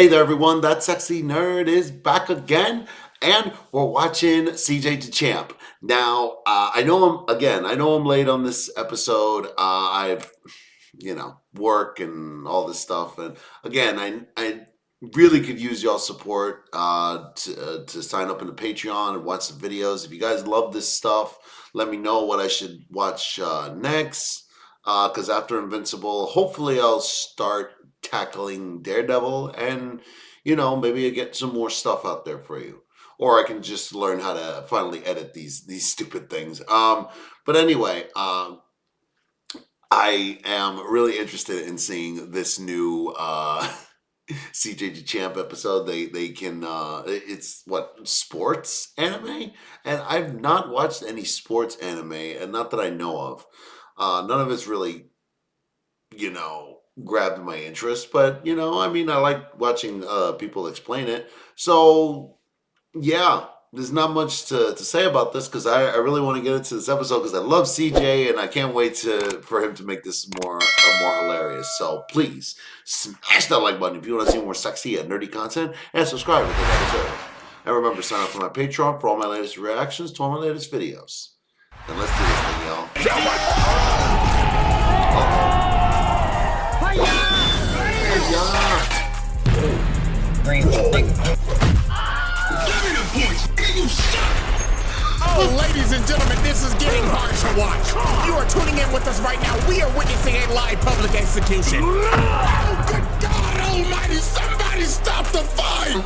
Hey there, everyone. That sexy nerd is back again, and we're watching CJ to Champ. Now, I know I'm late on this episode. I've, work and all this stuff, and again, I really could use y'all support to sign up in the Patreon and watch the videos. If you guys love this stuff, let me know what I should watch next. Because after Invincible, hopefully I'll start tackling Daredevil, and maybe I get some more stuff out there for you, or I can just learn how to finally edit these stupid things. But anyway, I am really interested in seeing this new CJ Champ episode. They can it's what, sports anime, and I've not watched any sports anime, and not that I know of. None of it's really grabbed my interest, but I like watching people explain it. So yeah, there's not much to say about this because I really want to get into this episode because I love CJ and I can't wait for him to make this more hilarious. So please smash that like button if you want to see more sexy and nerdy content, and subscribe if you haven't. And remember, sign up for my Patreon for all my latest reactions to all my latest videos. Then let's do this thing, y'all. Oh, ladies and gentlemen, this is getting hard to watch. You are tuning in with us right now. We are witnessing a live public execution. Oh, good God almighty, somebody stop the fight!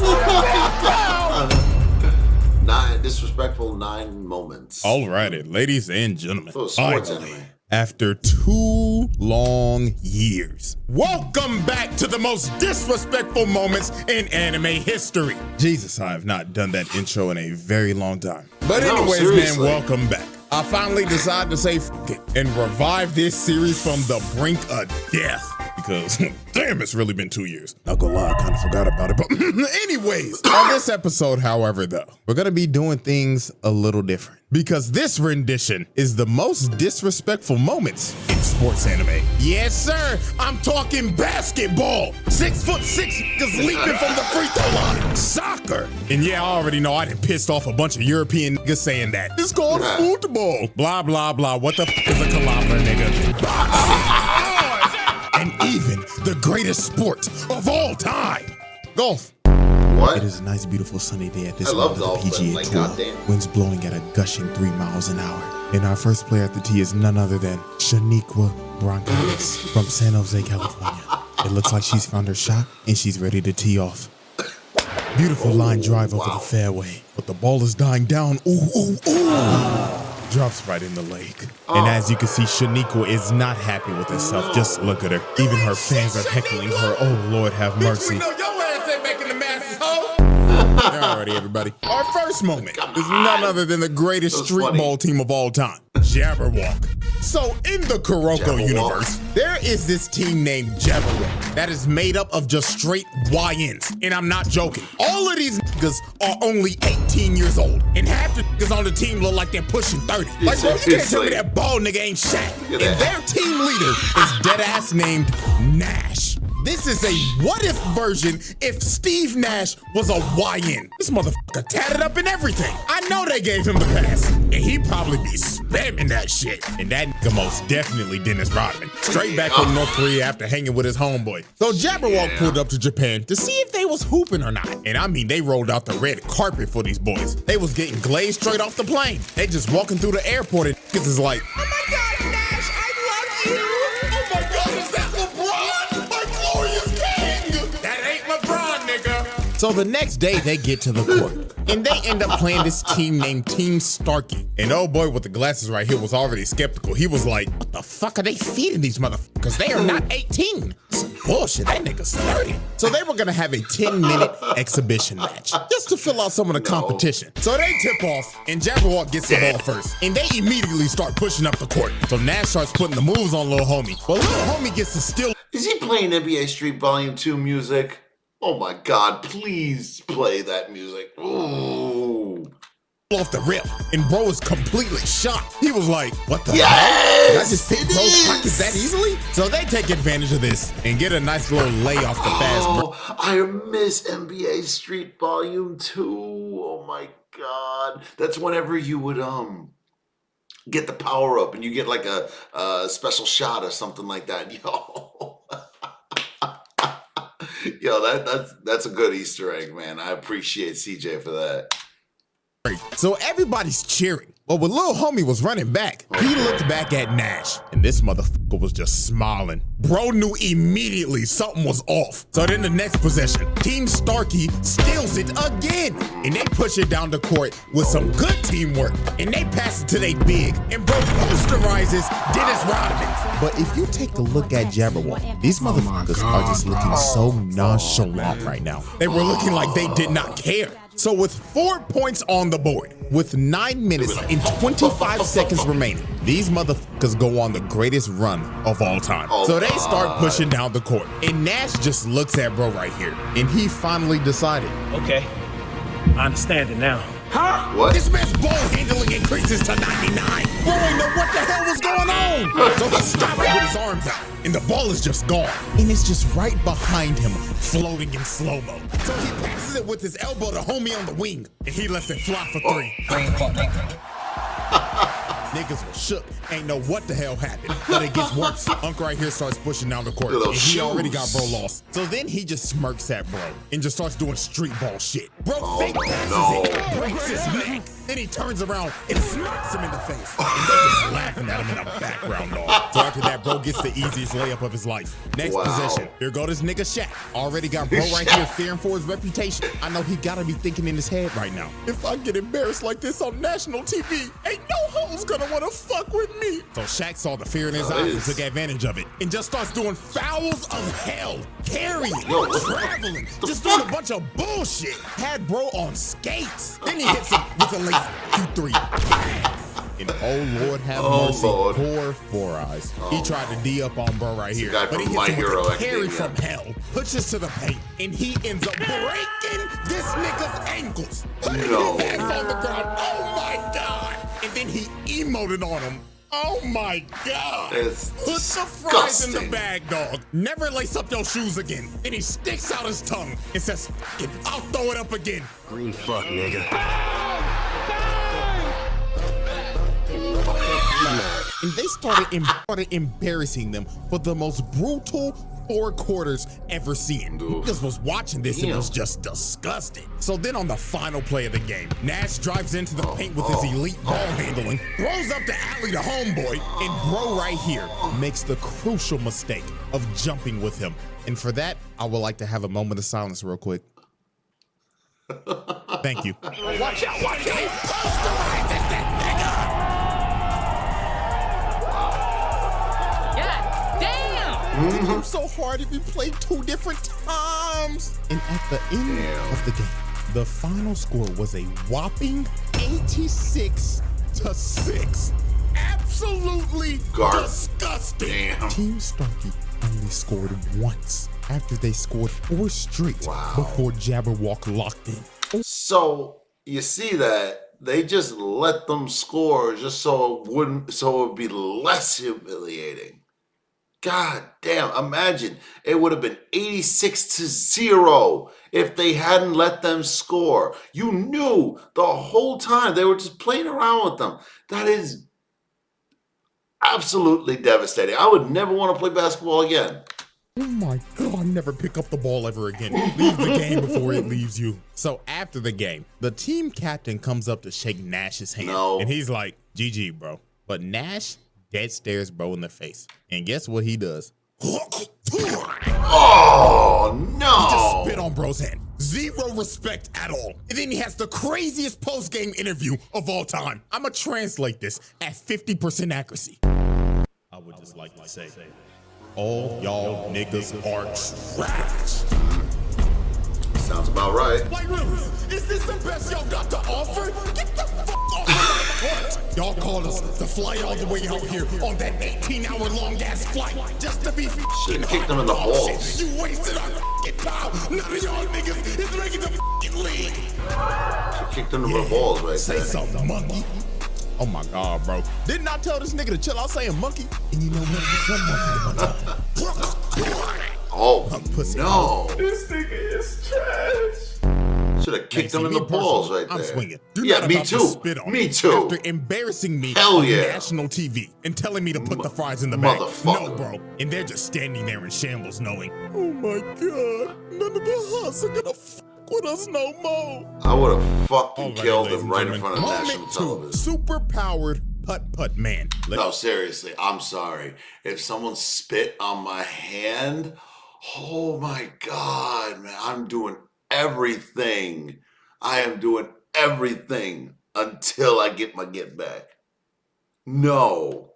Disrespectful 9 moments. Alrighty, ladies and gentlemen. Sports anime. After 2 long years, welcome back to the most disrespectful moments in anime history. Jesus, I have not done that intro in a very long time. But anyways, seriously. man, welcome back. I finally decided to say f it and revive this series from the brink of death. Because, damn, it's really been 2 years. Not gonna lie, I kind of forgot about it. But anyways, on this episode, however, though, we're gonna be doing things a little different. Because this rendition is the most disrespectful moments in sports anime. Yes, sir, I'm talking basketball. 6'6" just leaping from the free throw line. Soccer. And yeah, I already know I done pissed off a bunch of European niggas saying that. It's called football. Blah, blah, blah. What the f is a calabra, nigga? Boxing. And even the greatest sport of all time, golf. What? It is a nice, beautiful, sunny day at this I love part of golf, the but, PGA like, Tour. goddamn. Winds blowing at a gushing 3 miles an hour. And our first player at the tee is none other than Shaniqua Bronchitis from San Jose, California. It looks like she's found her shot and she's ready to tee off. Beautiful line drive over the fairway, but the ball is dying down. Ooh, ooh, ooh. Drops right in the lake. And as you can see, Shaniqua is not happy with herself. Just look at her. Even her fans are heckling her. Oh, Lord, have mercy. We know your ass ain't making the masses, ho. Alrighty, everybody. Our first moment is none other than the greatest street ball team of all time, Jabberwock. So in the Kuroko universe, there is this team named Jabberwock that is made up of just straight YNs. And I'm not joking. All of these niggas are only 18 years old. And half the niggas on the team look like they're pushing 30. Like, bro, you can't tell me that ball nigga ain't Shaq. And their team leader is deadass named Nash. This is a what-if version if Steve Nash was a YN. This motherfucker tatted up and everything. I know they gave him the pass. And he probably be spamming that shit. And that nigga most definitely Dennis Rodman. Straight back from North Korea after hanging with his homeboy. So Jabberwock pulled up to Japan to see if they was hooping or not. And I mean, they rolled out the red carpet for these boys. They was getting glazed straight off the plane. They just walking through the airport and niggas is like, oh my God, Nash, I love you. Oh my God, is that LeBron? My glorious king. That ain't LeBron, nigga. So the next day they get to the court and they end up playing this team named Team Starkey. And oh boy with the glasses right here was already skeptical. He was like, what the fuck are they feeding these motherfuckers? They are not 18. Some bullshit, that nigga's 30. So they were gonna have a 10-minute exhibition match just to fill out some of the competition. So they tip off and Jabberwock gets the ball first. And they immediately start pushing up the court. So Nash starts putting the moves on little homie. Well, little homie gets to steal. Is he playing NBA Street Volume 2 music? Oh my God, please play that music. Ooh. off the rip, and bro was completely shocked. He was like, what the hell? Yes, Did I just pick bro's pockets that easily? So they take advantage of this and get a nice little lay off the fast break. Oh, I miss NBA Street Volume 2. Oh my God. That's whenever you would get the power up and you get like a special shot or something like that. Yo. Yo, that's a good Easter egg, man. I appreciate CJ for that. So everybody's cheering. But when little homie was running back, he looked back at Nash, and this motherfucker was just smiling. Bro knew immediately something was off. So then the next possession, Team Starkey steals it again, and they push it down the court with some good teamwork, and they pass it to they big, and bro posterizes Dennis Rodman. But if you take a look at Jabberwock, these motherfuckers are just looking so nonchalant right now. They were looking like they did not care. So with 4 points on the board, with 9 minutes and 25 seconds remaining, these motherfuckers go on the greatest run of all time. So they start pushing down the court, and Nash just looks at bro right here, and he finally decided. Okay, I understand it now. What? This man's ball handling increases to 99. Bro ain't know what the hell was going on. So he stops with his arms out, and the ball is just gone. And it's just right behind him, floating in slow-mo. So he passes it with his elbow to homie on the wing, and he lets it fly for 3. Niggas was shook, ain't know what the hell happened, but it gets worse. Unc right here starts pushing down the court, and he already got bro lost. So then he just smirks at bro and just starts doing street ball shit. Bro fake passes it, breaks his neck, then he turns around and smacks him in the face. And they're just laughing at him in the background, dog. So after that, bro gets the easiest layup of his life. Next possession, here go this nigga Shaq. Already got bro right here fearing for his reputation. I know he gotta be thinking in his head right now, if I get embarrassed like this on national TV, ain't no hoes gonna wanna fuck with me. So Shaq saw the fear in his eyes and took advantage of it and just starts doing fouls of hell, carrying, traveling, just doing a bunch of bullshit. Had bro on skates. Then he hits him with a late 2-3. And oh Lord have mercy, poor Four Eyes. He tried to D up on bro right here, but he hits him with a carry from hell, pushes to the paint, and he ends up breaking this nigga's ankles, putting his hands on the ground. Oh my God! And then he emoted on him. Oh my God! It's Put the fries in the bag, dog. Never lace up your shoes again. And he sticks out his tongue and says, "Fuck it, I'll throw it up again." Green fuck, nigga. And they started embarrassing them for the most brutal 4 quarters ever seen. Niggas was watching this and was just disgusted. So then on the final play of the game, Nash drives into the paint with his elite ball handling, throws up the alley to homeboy, and bro right here makes the crucial mistake of jumping with him. And for that, I would like to have a moment of silence real quick. Thank you. Watch out, watch out. Posterizes that nigga! I'm so hard if you play 2 different times. And at the end of the game, the final score was a whopping 86-6. Absolutely disgusting. Team Starkey only scored once after they scored 4 straight before Jabberwock locked in. So you see that they just let them score just so it would be less humiliating. God damn, imagine it would have been 86-0 if they hadn't let them score. You knew the whole time they were just playing around with them. That is absolutely devastating. I would never want to play basketball again. Oh my God, never pick up the ball ever again. Leave the game before it leaves you. So after the game, the team captain comes up to shake Nash's hand. And he's like, GG, bro. But Nash dead stares bro in the face. And guess what he does? Oh, no. He just spit on bro's hand. Zero respect at all. And then he has the craziest post-game interview of all time. I'ma translate this at 50% accuracy. I would just like to say, all y'all niggas are trash. Sounds about right. Like, really? Is this the best y'all got to offer? Get the fuck off my court. Y'all called us to fly all the way out here on that 18-hour long ass flight just to be Should've kicked them in the balls. You wasted our fucking time. None of y'all niggas is making the fucking league. kicked him in the balls right Say there. something, monkey. Oh my God, bro. Didn't I tell this nigga to chill out saying monkey? And you know what? One more. Oh, Pussy. no. This nigga is trash. Should have kicked See, him in me the balls personally, right there. I'm swinging. You're Yeah, not me about to too. spit on Me too. After embarrassing me Hell on yeah. national TV and telling me to put the fries in the bag. Motherfucker. No, bro. And they're just standing there in shambles knowing, oh my God, none of the huts are gonna fuck with us no more. I would have fucking Alright, killed ladies him and right in gentlemen, front of national moment two, television. super-powered putt-putt man. No, seriously, I'm sorry. If someone spit on my hand, oh my God, man, I'm doing everything. I am doing everything until I get my get back. No.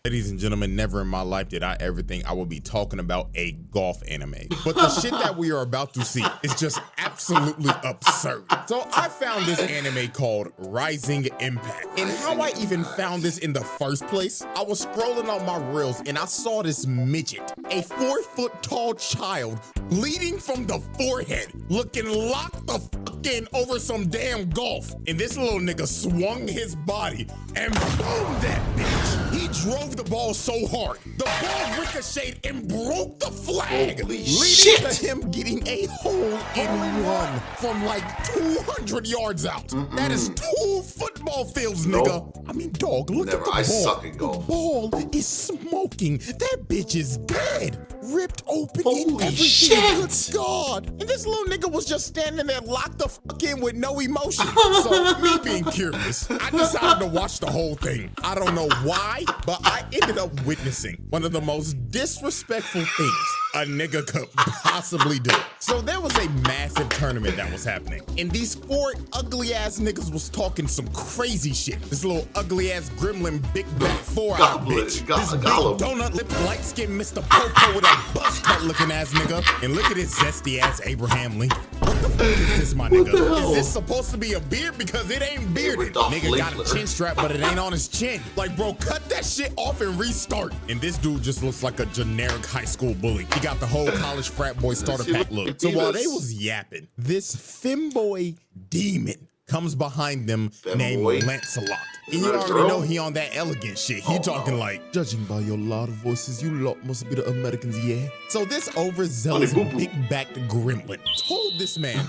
Ladies and gentlemen, never in my life did I ever think I would be talking about a golf anime. But the shit that we are about to see is just absolutely absurd. So I found this anime called Rising Impact. And how I even found this in the first place, I was scrolling on my reels and I saw this midget, a 4-foot tall child, bleeding from the forehead, looking locked the fuck in over some damn golf. And this little nigga swung his body and boom that bitch. He drove the ball so hard, the ball ricocheted and broke the flag, Holy leading shit. to him getting a hole-in-one from like 200 yards out. That is 2 football fields, nigga. Nope. I mean, dog, look Never. at the ball. I suck at golf. The ball is smoking. That bitch is dead. Ripped open and Holy everything. shit. Good God. And this little nigga was just standing there locked the fuck in with no emotion. So, me being curious, I decided to watch the whole thing. I don't know why, but I ended up witnessing one of the most disrespectful things a nigga could possibly do. So there was a massive tournament that was happening, and these 4 ugly ass niggas was talking some crazy shit. This little ugly ass gremlin big back 4-out bitch. This big donut lip light skinned Mr. Popo with a buzz cut looking ass nigga. And look at this zesty ass Abraham Lincoln. What the fuck is this, my nigga? Is this supposed to be a beard? Because it ain't bearded. Nigga got a chin strap, but it ain't on his chin. Like, bro, cut that shit off and restart. And this dude just looks like a generic high school bully. He got the whole college frat boy starter pack look. So while they was yapping, this femboy demon comes behind them named Lancelot. And you already know he on that elegant shit. He talking like, judging by your loud voices, you lot must be the Americans, yeah? So this overzealous big-backed gremlin told this man,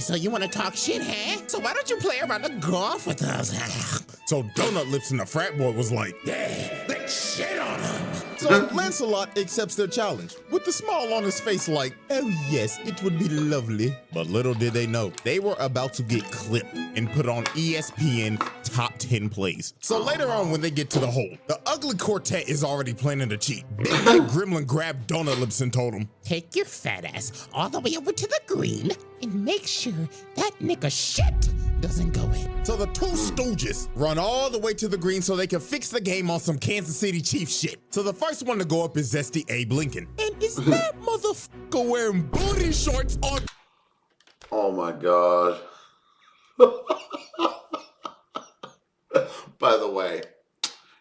so you want to talk shit, huh? So why don't you play around the golf with us? So Donut Lips and the frat boy was like, yeah, let's shit on him. So Lancelot accepts their challenge with a smile on his face like, oh yes, it would be lovely. But little did they know, they were about to get clipped and put on ESPN top 10 plays. So later on when they get to the hole, the ugly quartet is already planning to cheat. Big Bad Gremlin grabbed Donut Lips and told him, take your fat ass all the way over to the green and make sure that nigga shit doesn't go in. So the 2 stooges run all the way to the green so they can fix the game on some Kansas City Chiefs shit. So the first one to go up is Zesty Abe Lincoln. And is that motherfucker wearing booty shorts on? Oh my God. By the way,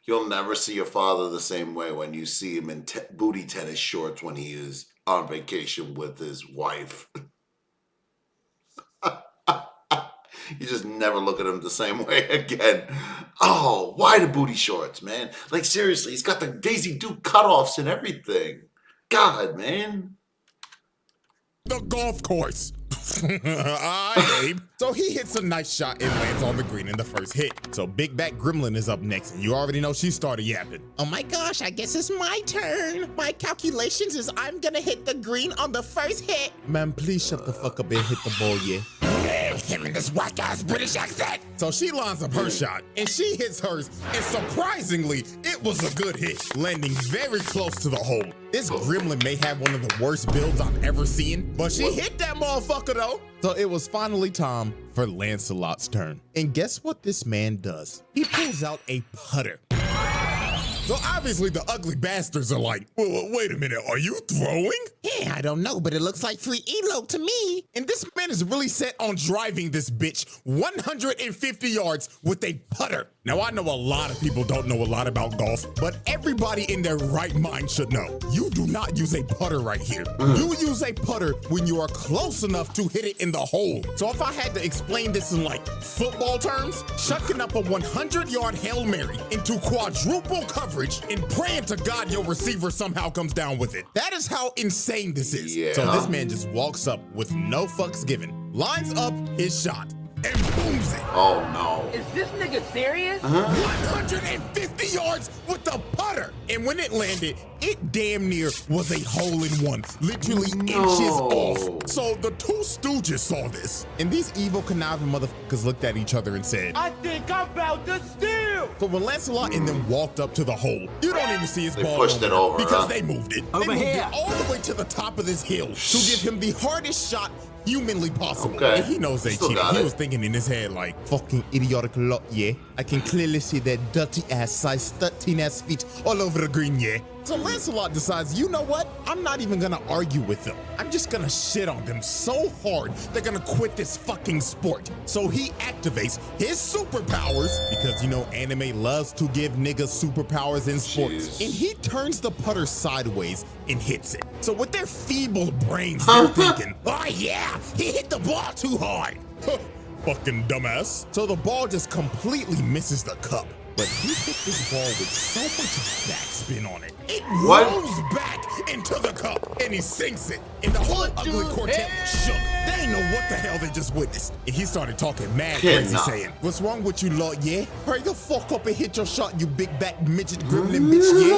you'll never see your father the same way when you see him in booty tennis shorts when he is on vacation with his wife. You just never look at him the same way again. Oh, why the booty shorts, man? Like, seriously, he's got the Daisy Duke cutoffs and everything. God, man. The golf course. Abe. So he hits a nice shot and lands on the green in the first hit. So Big Back Gremlin is up next, and you already know she started yapping. Oh my gosh, I guess it's my turn. My calculations is I'm gonna hit the green on the first hit. Man, please shut the fuck up and hit the ball, yeah. Him in this whack-ass British accent. So she lines up her shot, and she hits hers, and surprisingly, it was a good hit, landing very close to the hole. This gremlin may have one of the worst builds I've ever seen, but she hit that motherfucker though. So it was finally time for Lancelot's turn. And guess what this man does? He pulls out a putter. So obviously the ugly bastards are like, well, wait a minute, are you throwing? Yeah, I don't know, but it looks like free elo to me. And this man is really set on driving this bitch 150 yards with a putter. Now, I know a lot of people don't know a lot about golf, but everybody in their right mind should know. You do not use a putter right here. You use a putter when you are close enough to hit it in the hole. So if I had to explain this in like football terms, chucking up a 100-yard Hail Mary into quadruple coverage and praying to God your receiver somehow comes down with it. That is how insane this is. Yeah. So this man just walks up with no fucks given, lines up his shot, and booms it. Oh no. Is this nigga serious? 150 yards with the putter. And when it landed, it damn near was a hole-in-one, literally inches off. So the two stooges saw this, and these evil conniving motherfuckers looked at each other and said, I think I'm about to steal. but when Lancelot and them walked up to the hole, you don't even see his They ball pushed it over, because huh? they moved it. Over They moved here. it all the way to the top of this hill to give him the hardest shot humanly possible. Okay. And he knows they Still cheated. got He it. was thinking in his head like, fucking idiotic lot, yeah. I can clearly see their dirty ass size 13 ass feet all over the green, yeah. So Lancelot decides, you know what? I'm not even gonna argue with them. I'm just gonna shit on them so hard they're gonna quit this fucking sport. So he activates his superpowers, because you know anime loves to give niggas superpowers in sports. Jeez. And he turns the putter sideways and hits it. So with their feeble brains, they're thinking, oh yeah, he hit the ball too hard. Fucking dumbass. So the ball just completely misses the cup. But he hit this ball with so much backspin on it. It What? rolls back into the cup and he sinks it. And the whole ugly quartet was shook. They didn't know what the hell they just witnessed. And he started talking mad crazy, Cannot. saying, what's wrong with you, lot, yeah? Hurry the fuck up and hit your shot, you big back midget gremlin bitch,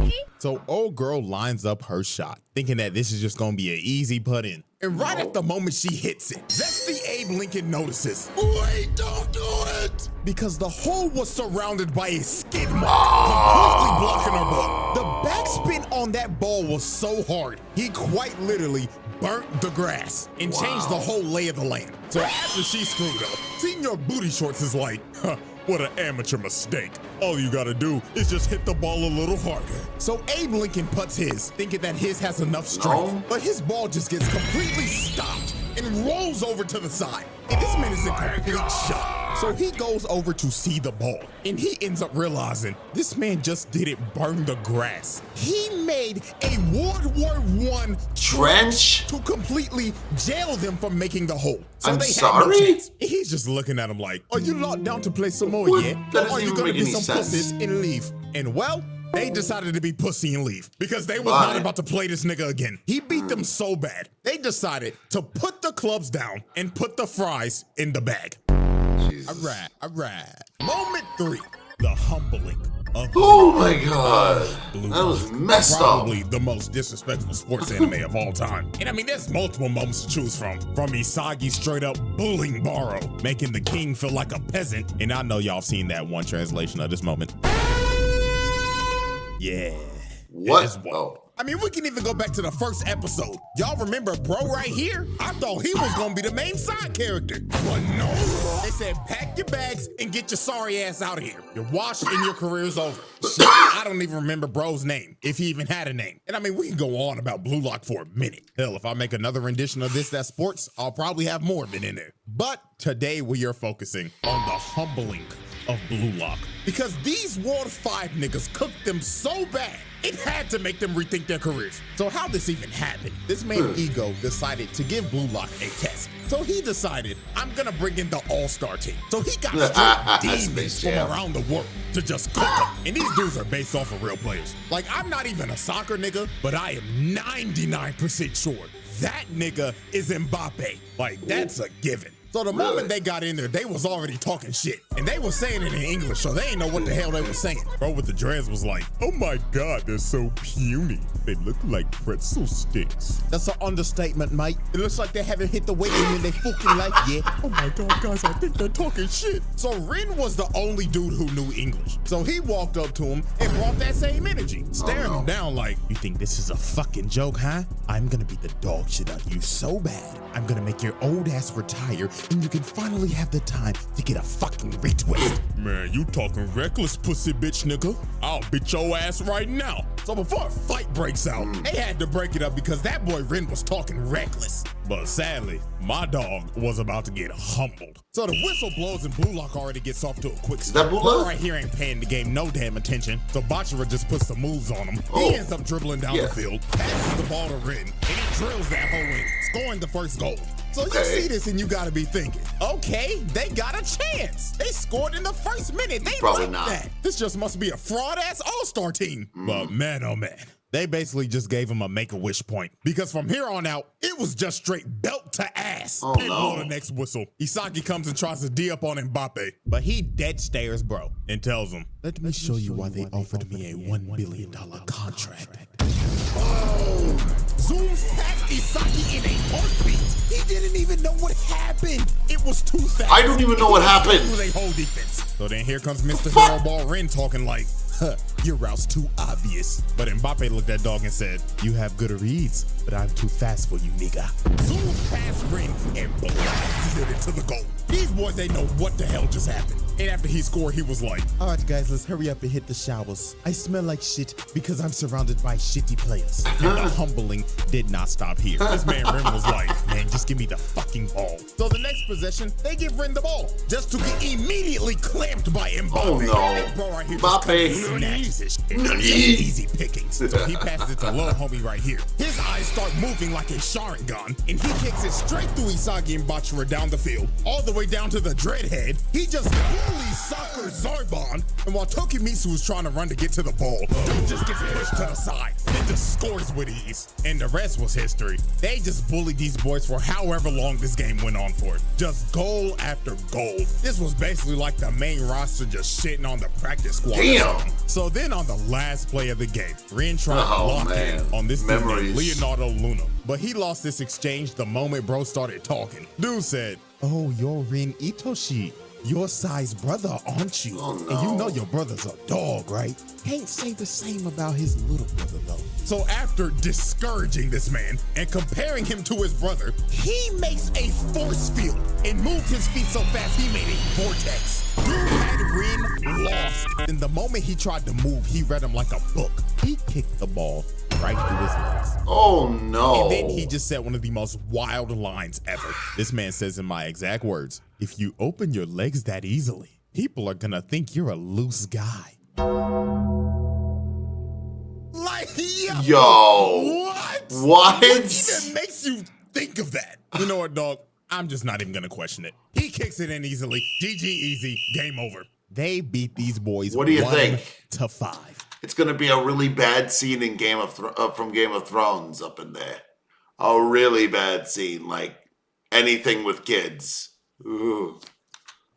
yeah? So old girl lines up her shot, thinking that this is just gonna be an easy put in. And right at the moment she hits it, Zesty Abe Lincoln notices, wait, don't do it! Because the hole was surrounded by a skid mark, completely blocking her ball. The backspin on that ball was so hard, he quite literally burnt the grass and changed the whole lay of the land. So after she screwed up, Senior Booty Shorts is like, huh, what an amateur mistake. All you gotta do is just hit the ball a little harder. So Abe Lincoln puts his, thinking that his has enough strength, No. but his ball just gets completely stopped and rolls over to the side. And this man is in complete shock. So he goes over to see the ball, and he ends up realizing this man just didn't burn the grass. He made a World War I Trench? to completely jail them from making the hole. So I'm they had sorry? no chance. And he's just looking at him like, are you locked down to play some more, What? yeah? That Or doesn't are you even gonna make be any some sense. pussies and leave? And well, they decided to be pussy and leave because they was Why? not about to play this nigga again. He beat them so bad, they decided to put the clubs down and put the fries in the bag. Jesus. All right. Moment 3, the humbling of Oh my god. Blue That was Lock. messed Probably up. the most disrespectful sports anime of all time. And I mean, there's multiple moments to choose from. From Isagi straight up bullying Baro, making the king feel like a peasant. And I know y'all seen that one translation of this moment. Yeah. What? There's one. Oh. I mean, we can even go back to the first episode. Y'all remember bro right here? I thought he was gonna be the main side character. But no. They said, pack your bags and get your sorry ass out of here. You're washed and your career's over. Shit, I don't even remember bro's name, if he even had a name. And I mean, we can go on about Blue Lock for a minute. Hell, if I make another rendition of this that's sports, I'll probably have more of it in there. But today we are focusing on the humbling of Blue Lock. Because these World 5 niggas cooked them so bad, it had to make them rethink their careers. So how this even happened? This man Ego decided to give Blue Lock a test. So he decided, I'm gonna bring in the all-star team. So he got straight demons Space from Jam. around the world to just cook them. And these dudes are based off of real players. Like, I'm not even a soccer nigga, but I am 99% sure that nigga is Mbappe. Like, that's a given. So the moment they got in there, they was already talking shit. And they was saying it in English, so they didn't know what the hell they was saying. Bro with the dreads was like, oh my God, they're so puny. They look like pretzel sticks. That's an understatement, mate. It looks like they haven't hit the weight room in their fucking life yet. Oh my God, guys, I think they're talking shit. So Rin was the only dude who knew English. So he walked up to him and brought that same energy, staring him down like, you think this is a fucking joke, huh? I'm gonna beat the dog shit out of you so bad. I'm gonna make your old ass retire and you can finally have the time to get a fucking retwist. Man, you talking reckless, pussy bitch nigga. I'll beat your ass right now. So before a fight breaks out, they had to break it up because that boy Ren was talking reckless. But sadly, my dog was about to get humbled. So the whistle blows and Blue Lock already gets off to a quick start. Blue right here ain't paying the game no damn attention. So Bachira just puts some moves on him. He ends up dribbling down the field, passes the ball to Ren, and he drills that hole in, scoring the first goal. So you see this and you gotta be thinking, okay, they got a chance. They scored in the first minute. They probably like that. This just must be a fraud-ass all-star team. But man, oh man. They basically just gave him a make-a-wish point. Because from here on out, it was just straight belt to ass. Oh, blow the next whistle. Isagi comes and tries to D up on Mbappe. But he dead stares, bro, and tells him, let me show you why they offered me a $1 billion contract. Oh! Zooms past Isagi in a heartbeat. He didn't even know what happened. It was too fast. I don't even know what happened. They hold defense. So then here comes Mr. Hero Ball Ren talking like, your route's too obvious. But Mbappe looked at dog and said, you have good reads, but I'm too fast for you, nigga. Zooms past Ren and blasts it into the goal. These boys, they know what the hell just happened. And after he scored, he was like, all right, guys, let's hurry up and hit the showers. I smell like shit because I'm surrounded by shitty players. And the humbling did not stop here. This man Ren was like, man, just give me the fucking ball. So the next possession, they give Ren the ball just to get immediately clamped by Mbappe. Oh no, bro right here Mbappe. Easy pickings. So he passes it to little homie right here. His eyes start moving like a Sharingan, and he kicks it straight through Isagi and Bachira down the field, all the way down to the dreadhead. He just fully soccer Zarbon, and while Tokimitsu was trying to run to get to the ball, dude just gets pushed to the side and just scores with ease. And the rest was history. They just bullied these boys for however long this game went on for. Just goal after goal. This was basically like the main roster just shitting on the practice squad. Damn. So then on the last play of the game, Ren tried to lock in on this dude named Leonardo Luna. But he lost this exchange the moment bro started talking. Dude said, oh, you're Ren Itoshi. Your size brother, aren't you? Oh, no. And you know your brother's a dog, right? Can't say the same about his little brother, though. So after discouraging this man and comparing him to his brother, he makes a force field and moved his feet so fast he made a vortex. Dude had Ren lost. And the moment he tried to move, he read him like a book. He kicked the ball right through his legs. Oh no. And then he just said one of the most wild lines ever. This man says in my exact words, if you open your legs that easily, people are gonna think you're a loose guy. Like, yo. What? What even makes you think of that? You know what, dog? I'm just not even gonna question it. He kicks it in easily. GG easy. Game over. They beat these boys. What do you think? 1-5. It's gonna be a really bad scene in from Game of Thrones up in there. A really bad scene, like anything with kids. Ooh.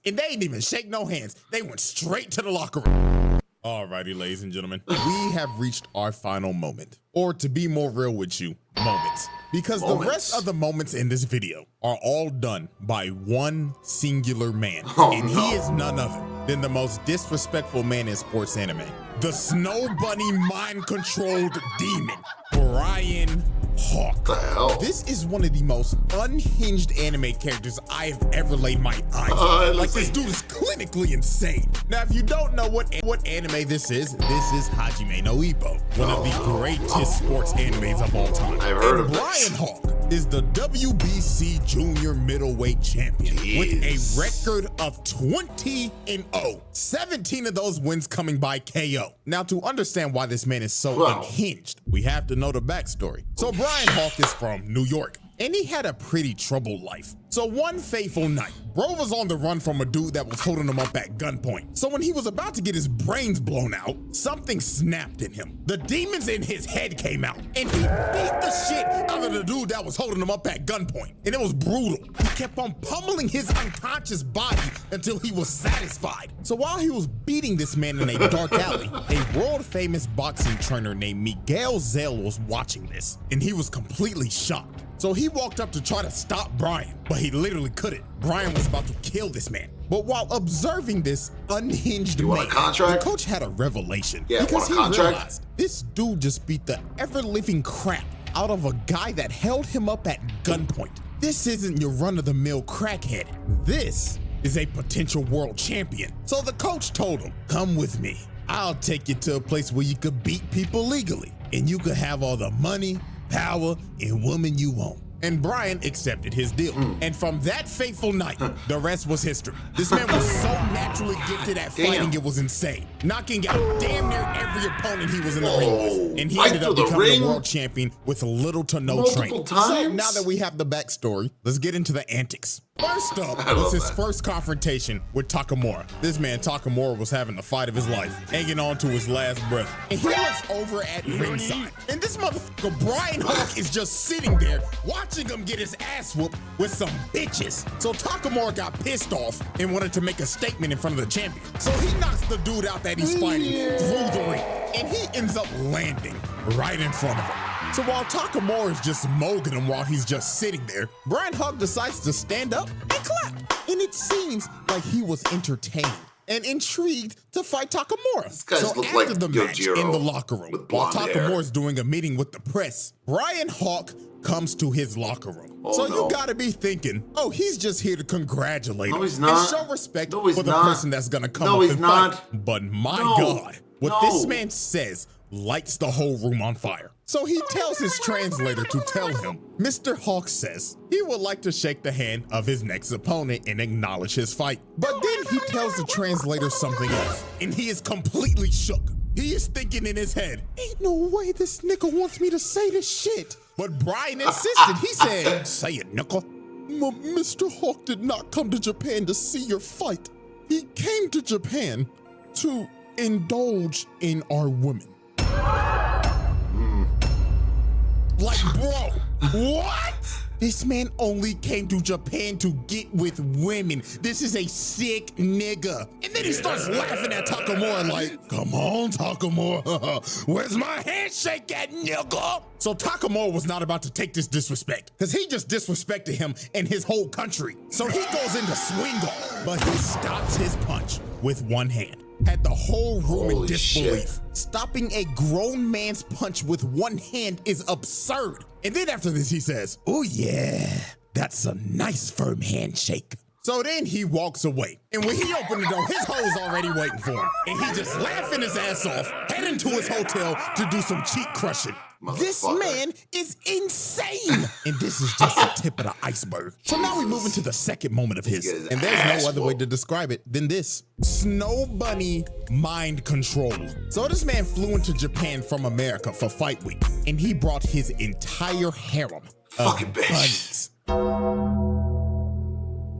And they didn't even shake no hands. They went straight to the locker room. Alrighty, ladies and gentlemen, we have reached our final moment. Or to be more real with you, moments. Because the rest of the moments in this video are all done by one singular man. And he is none other than the most disrespectful man in sports anime. The Snow Bunny mind-controlled demon, Brian Hawk. What the hell? This is one of the most unhinged anime characters I have ever laid my eyes on. Like, this dude is clinically insane. Now, if you don't know what anime this is Hajime no Ippo, one of the greatest sports animes of all time. I've heard of Brian Hawk is the WBC Junior Middleweight Champion with a record of 20-0. 17 of those wins coming by KO. Now, to understand why this man is so unhinged, we have to know the backstory. So Brian Hawk is from New York, and he had a pretty troubled life. So one fateful night, bro was on the run from a dude that was holding him up at gunpoint. So when he was about to get his brains blown out, something snapped in him. The demons in his head came out, and he beat the shit out of the dude that was holding him up at gunpoint. And it was brutal. He kept on pummeling his unconscious body until he was satisfied. So while he was beating this man in a dark alley, a world-famous boxing trainer named Miguel Zell was watching this, and he was completely shocked. So he walked up to try to stop Brian, but he literally couldn't. Brian was about to kill this man. But while observing this unhinged man, the coach had a revelation. Because he realized this dude just beat the ever-living crap out of a guy that held him up at gunpoint this isn't your run-of-the-mill crackhead. This is a potential world champion. So the coach told him, come with me. I'll take you to a place where you could beat people legally, and you could have all the money, power, and woman you want. And Brian accepted his deal. And from that fateful night, the rest was history. This man was so naturally gifted at fighting, it was insane. Knocking out damn near every opponent he was in the ring with. And he ended up becoming the world champion with little to no training. So now that we have the backstory, let's get into the antics. First up was his first confrontation with Takamura. This man, Takamura, was having the fight of his life, hanging on to his last breath. And he looks over at ringside. And this motherfucker, Brian Hawk, is just sitting there watching him get his ass whooped with some bitches. So Takamura got pissed off and wanted to make a statement in front of the champion. So he knocks the dude out that he's fighting through the ring. And he ends up landing right in front of him. So while Takamura is just mogging him while he's just sitting there, Brian Hawk decides to stand up and clap. And it seems like he was entertained and intrigued to fight Takamura. So after like the match in the locker room, while Takamura's doing a meeting with the press, Brian Hawk comes to his locker room. You gotta be thinking, oh, he's just here to congratulate him and show respect for the person that's gonna come up and fight. But my God, what this man says lights the whole room on fire. So he tells his translator to tell him, Mr. Hawk says he would like to shake the hand of his next opponent and acknowledge his fight. But then he tells the translator something else, and he is completely shook. He is thinking in his head, ain't no way this nigga wants me to say this shit. But Brian insisted. He said, say it, nigga. Mr. Hawk did not come to Japan to see your fight. He came to Japan to indulge in our women. Like, bro, what? This man only came to Japan to get with women. This is a sick nigga. And then he starts laughing at Takamura like, come on, Takamura. Where's my handshake at, nigga? So Takamura was not about to take this disrespect because he just disrespected him and his whole country. So he goes into swing off, but he stops his punch with one hand. Had the whole room in disbelief. Stopping a grown man's punch with one hand is absurd. And then after this, he says, oh yeah, that's a nice firm handshake. So then he walks away. And when he opened the door, his hoe's already waiting for him. And he just laughing his ass off, heading to his hotel to do some cheek crushing. This man is insane. And this is just the tip of the iceberg. So now we move into the second moment of his. And there's no other way to describe it than this. Snow Bunny mind control. So this man flew into Japan from America for fight week. And he brought his entire harem of bunnies. And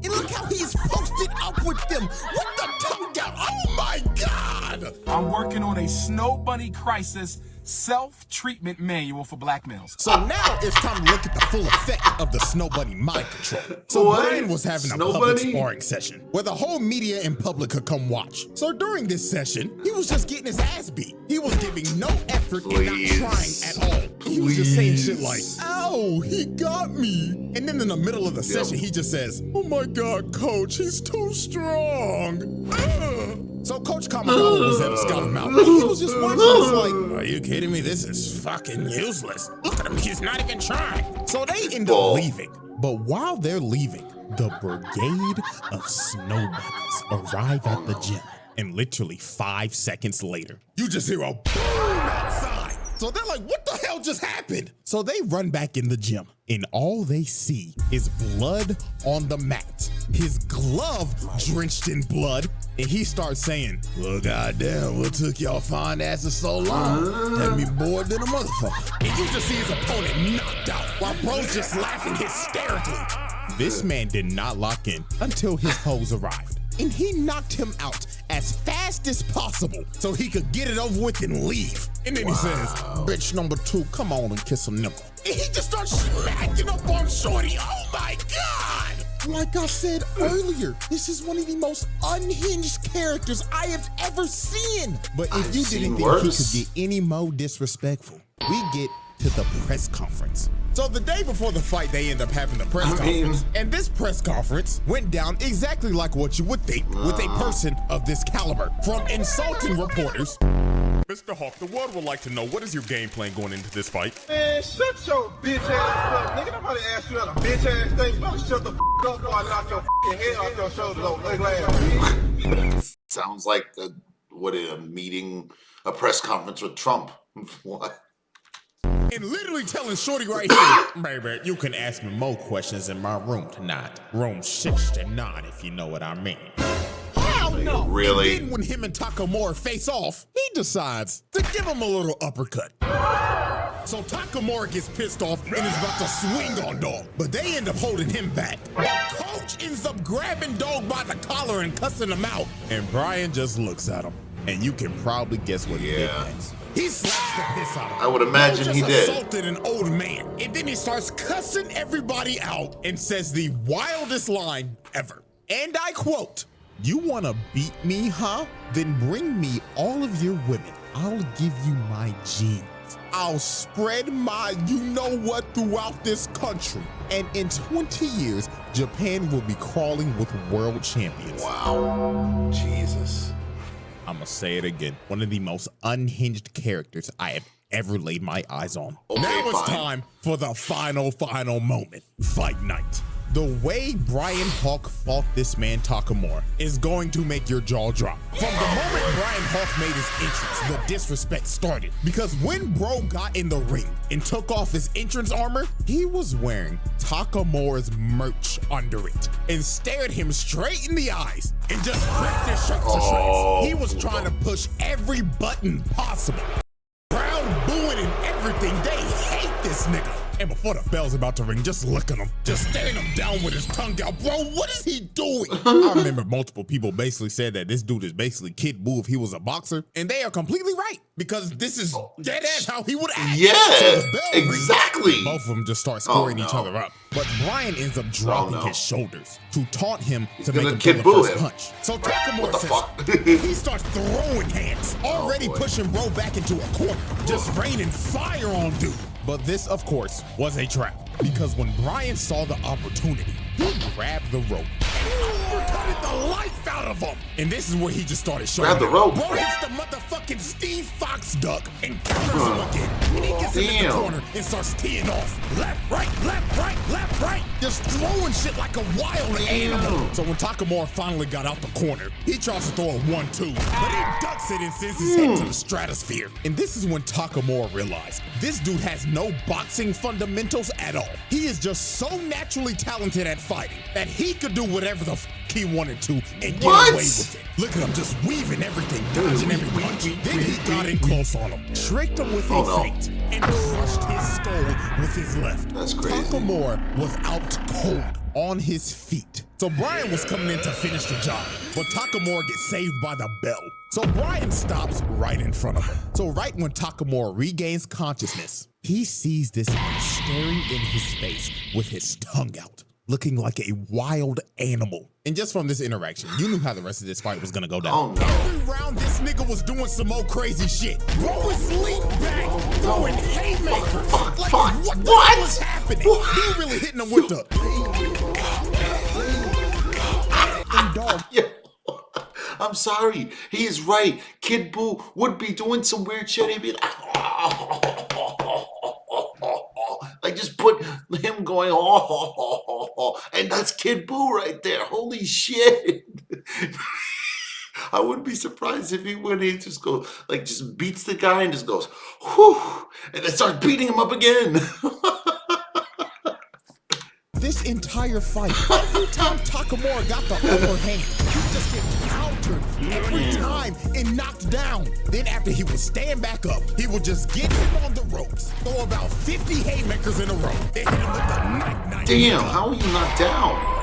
look how he is posted up with them with the tongue out. Oh my God! I'm working on a Snow Bunny crisis self-treatment manual for black males. So now it's time to look at the full effect of the Snow Bunny mind control. So Brian was having a public sparring session where the whole media and public could come watch. So during this session, he was just getting his ass beat. He was giving no effort and not trying at all. He was just saying shit like, ow, he got me. And then in the middle of the session, he just says, oh my God, coach, he's too strong. So Coach Kamikawa was there to scout him out. And he was just watching this like, are you kidding me? This is fucking useless. Look at him, he's not even trying. So they end up leaving. But while they're leaving, the brigade of snow bunnies arrive at the gym. And literally 5 seconds later, you just hear a boom outside. So they're like, what the hell just happened? So they run back in the gym, and all they see is blood on the mat. His glove drenched in blood, and he starts saying, well, goddamn, what took y'all fine asses so long? Had me bored than a motherfucker. And you just see his opponent knocked out, while bro's just laughing hysterically. This man did not lock in until his hoes arrived. And he knocked him out as fast as possible so he could get it over with and leave. And then he says, bitch number 2, come on and kiss a nipple. And he just starts smacking up on Shorty. Oh my God! Like I said earlier, this is one of the most unhinged characters I have ever seen. But if you didn't think he could get any more disrespectful, we get to the press conference. So the day before the fight, they end up having the press conference. And this press conference went down exactly like what you would think with a person of this caliber. From insulting reporters Mr. Hawk, the world would like to know, what is your game plan going into this fight? Man, shut your bitch ass up, nigga. Nobody asked you that a bitch ass thing. Don't shut the up before I knock your head off your shoulders, old ugly ass. Sounds like a meeting, a press conference with Trump. What? And literally telling Shorty right here, baby, you can ask me more questions in my room tonight. Room 69, if you know what I mean. Hell no! Really? And then when him and Takamura face off, he decides to give him a little uppercut. So Takamura gets pissed off and is about to swing on Dog, but they end up holding him back. But Coach ends up grabbing Dog by the collar and cussing him out. And Brian just looks at him, and you can probably guess what he did next. He slaps the piss out of him. I would imagine he did. Assaulted an old man, and then he starts cussing everybody out and says the wildest line ever. And I quote, "You wanna beat me, huh? Then bring me all of your women. I'll give you my genes. I'll spread my you-know-what throughout this country. And in 20 years, Japan will be crawling with world champions." Wow. Jesus. I'm gonna say it again. One of the most unhinged characters I have ever laid my eyes on. Okay, now it's fine. time for the final moment. Fight night. The way Brian Hawk fought this man Takamura is going to make your jaw drop. From the moment Brian Hawk made his entrance, the disrespect started. Because when bro got in the ring and took off his entrance armor, he was wearing Takamura's merch under it and stared him straight in the eyes and just ripped his shirt to shreds. He was trying to push every button possible. Crowd booing and everything. They hate this nigga. And before the bell's about to ring, just look at him. Just staring him down with his tongue out. Bro, what is he doing? I remember multiple people basically said that this dude is basically Kid Buu if he was a boxer. And they are completely right. Because this is dead ass how he would act. Yeah, So the bell exactly. rings, both of them just start squaring no. each other up. But Brian ends up dropping his shoulders to taunt him to make gonna him Kid throw the Buu first him. punch. So Takamura the says, fuck? he starts throwing hands, already boy. pushing bro back into a corner, just raining fire on dude. But this, of course, was a trap. Because when Brian saw the opportunity, he grabbed the rope and uppercutted the life out of him. And this is where he just started showing Grab the out. rope. Bro hits the motherfucking Steve Fox duck and counters him again. And he gets him in the Damn. corner and starts teeing off. Left, right, left, right, left, right. Just throwing shit like a wild animal. So when Takamura finally got out the corner, he tries to throw a 1-2, but he ducks it and sends his head to the stratosphere. And this is when Takamura realized this dude has no boxing fundamentals at all. He is just so naturally talented at fighting that he could do whatever the he wanted to and get What? away with it. Look at him just weaving everything, dodging every punch. Then he got in close on him, tricked him with a feint, and crushed his skull with his left. That's crazy. Takamura was out cold on his feet. So Brian was coming in to finish the job, but Takamura gets saved by the bell. So Brian stops right in front of him. So right when Takamura regains consciousness, he sees this man staring in his face with his tongue out, looking like a wild animal. And just from this interaction, you knew how the rest of this fight was gonna go down. Oh, no. Every round, this nigga was doing some more crazy shit. Bro was leaned back, throwing haymakers. Like, what the hell was happening? He really hitting him with the... And dog, Yeah. I'm sorry. He is right. Kid Buu would be doing some weird shit. He'd be like just put him going, and that's Kid Buu right there. Holy shit. I wouldn't be surprised if he went in just goes, like just beats the guy and just goes, whew, and then starts beating him up again. this entire fight, every time Takamura got the upper hand, he just get countered every time and knocked down. Then after he would stand back up, he would just get him on the ropes, throw about 50 haymakers in a row, and hit him with the night. Damn, how are you not down?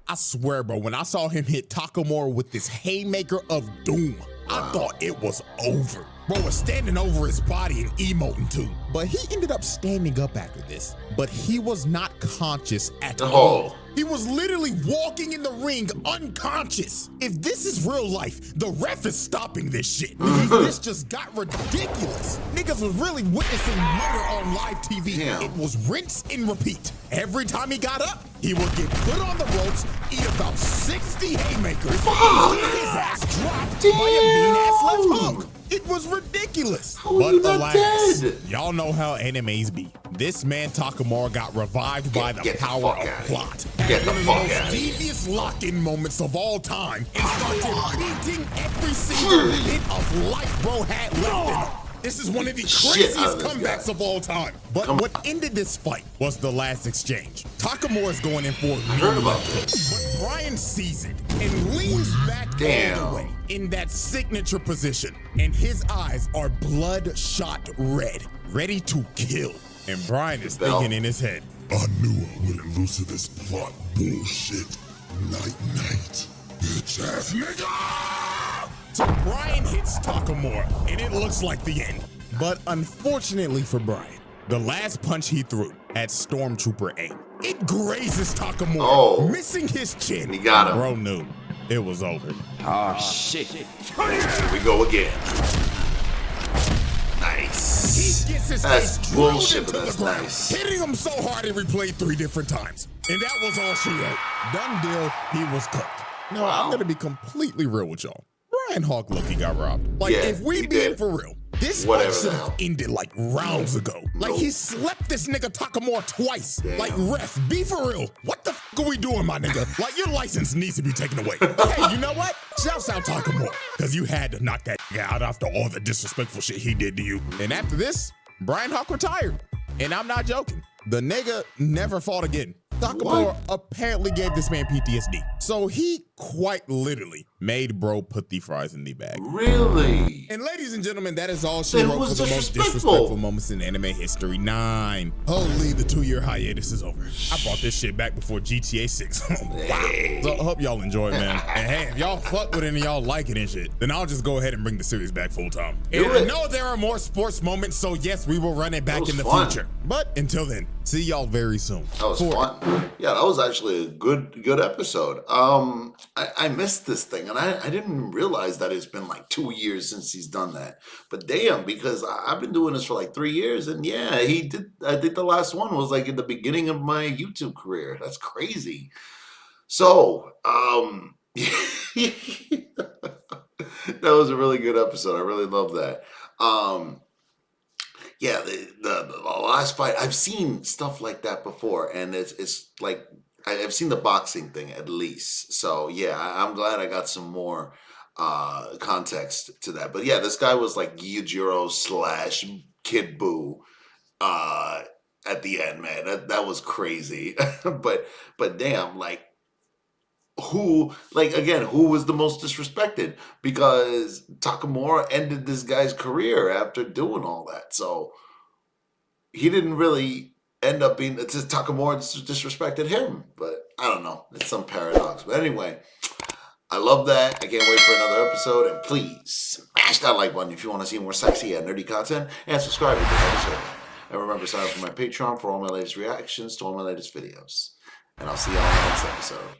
I swear, bro, when I saw him hit Takamura with this haymaker of doom, I thought it was over. Bro was standing over his body and emoting too. But he ended up standing up after this. But he was not conscious at all. He was literally walking in the ring unconscious. If this is real life, the ref is stopping this shit. Because this just got ridiculous. Niggas was really witnessing murder on live TV. Damn. It was rinse and repeat. Every time he got up, he would get put on the ropes, eat about 60 haymakers, and get his ass dropped by a mean-ass left hook. It was ridiculous. How are But you not alas, dead? y'all know how animes be. This man Takamura got revived by the power of plot. Get the One of the fuck most out of here. devious lock-in moments of all time. And started beating every single bit of life bro had left in him. This is one of the Shit out craziest of this comebacks guy. of all time. But what ended this fight was the last exchange. Takamura is going in for a heard about left hook, this. but Brian sees it and leans back all Damn. the way in that signature position. And his eyes are bloodshot red, ready to kill. And Brian is Bell. thinking in his head, I knew I wouldn't lose to this plot bullshit. Night, bitch ass nigga! so Brian hits Takamura, and it looks like the end. But unfortunately for Brian, the last punch he threw had Stormtrooper aim. It grazes Takamura, Oh. missing his chin. He got him. Bro knew it was over. Oh, shit. Here we go again. Nice. He gets his That's face drilled bullshit, into but the that's ground, nice. hitting him so hard it replayed 3 different times. And that was all she wrote. Done deal, he was cooked. Now, I'm gonna be completely real with y'all. Brian Hawk Loki got robbed. Like, Yeah, if we he being did. for real, this Whatever fight should the have hell. ended like rounds ago. Like, Nope. he slept this nigga Takamura twice. Damn. Like, ref, be for real. What the f are we doing, my nigga? Like, your license needs to be taken away. But hey, you know what? Shouts out Takamura, because you had to knock that nigga out after all the disrespectful shit he did to you. And after this, Brian Hawk retired. And I'm not joking. The nigga never fought again. Takamura apparently gave this man PTSD. So he quite literally made bro put the fries in the bag. Really? And ladies and gentlemen, that is all she It wrote was for the most disrespectful. disrespectful moments in anime history. 9. Holy, the 2-year hiatus is over. I brought this shit back before GTA 6. Wow. So I hope y'all enjoy it, man. And hey, if y'all fuck with it and y'all like it and shit, then I'll just go ahead and bring the series back full time. And Do I it. know there are more sports moments, so yes, we will run it back was in the fun. future. But until then, see y'all very soon. That was For- fun. Yeah, that was actually a good episode. I missed this thing, and I didn't realize that it's been like 2 years since he's done that. But damn, because I've been doing this for like 3 years, and yeah, he did. I think the last one was like in the beginning of my YouTube career. That's crazy. So, that was a really good episode. I really love that. Yeah, the last fight, I've seen stuff like that before, and it's like I've seen the boxing thing at least. So yeah, I'm glad I got some more context to that. But yeah, this guy was like Yujiro / Kid Buu at the end, man. That was crazy. but damn, like who was the most disrespected, because Takamura ended this guy's career after doing all that. So he didn't really end up being, it's just Takamura disrespected him, but I don't know, it's some paradox. But anyway, I love that. I can't wait for another episode, and please smash that like button if you want to see more sexy and nerdy content, and subscribe to this episode. And remember, sign up for my Patreon for all my latest reactions to all my latest videos. And I'll see y'all in the next episode.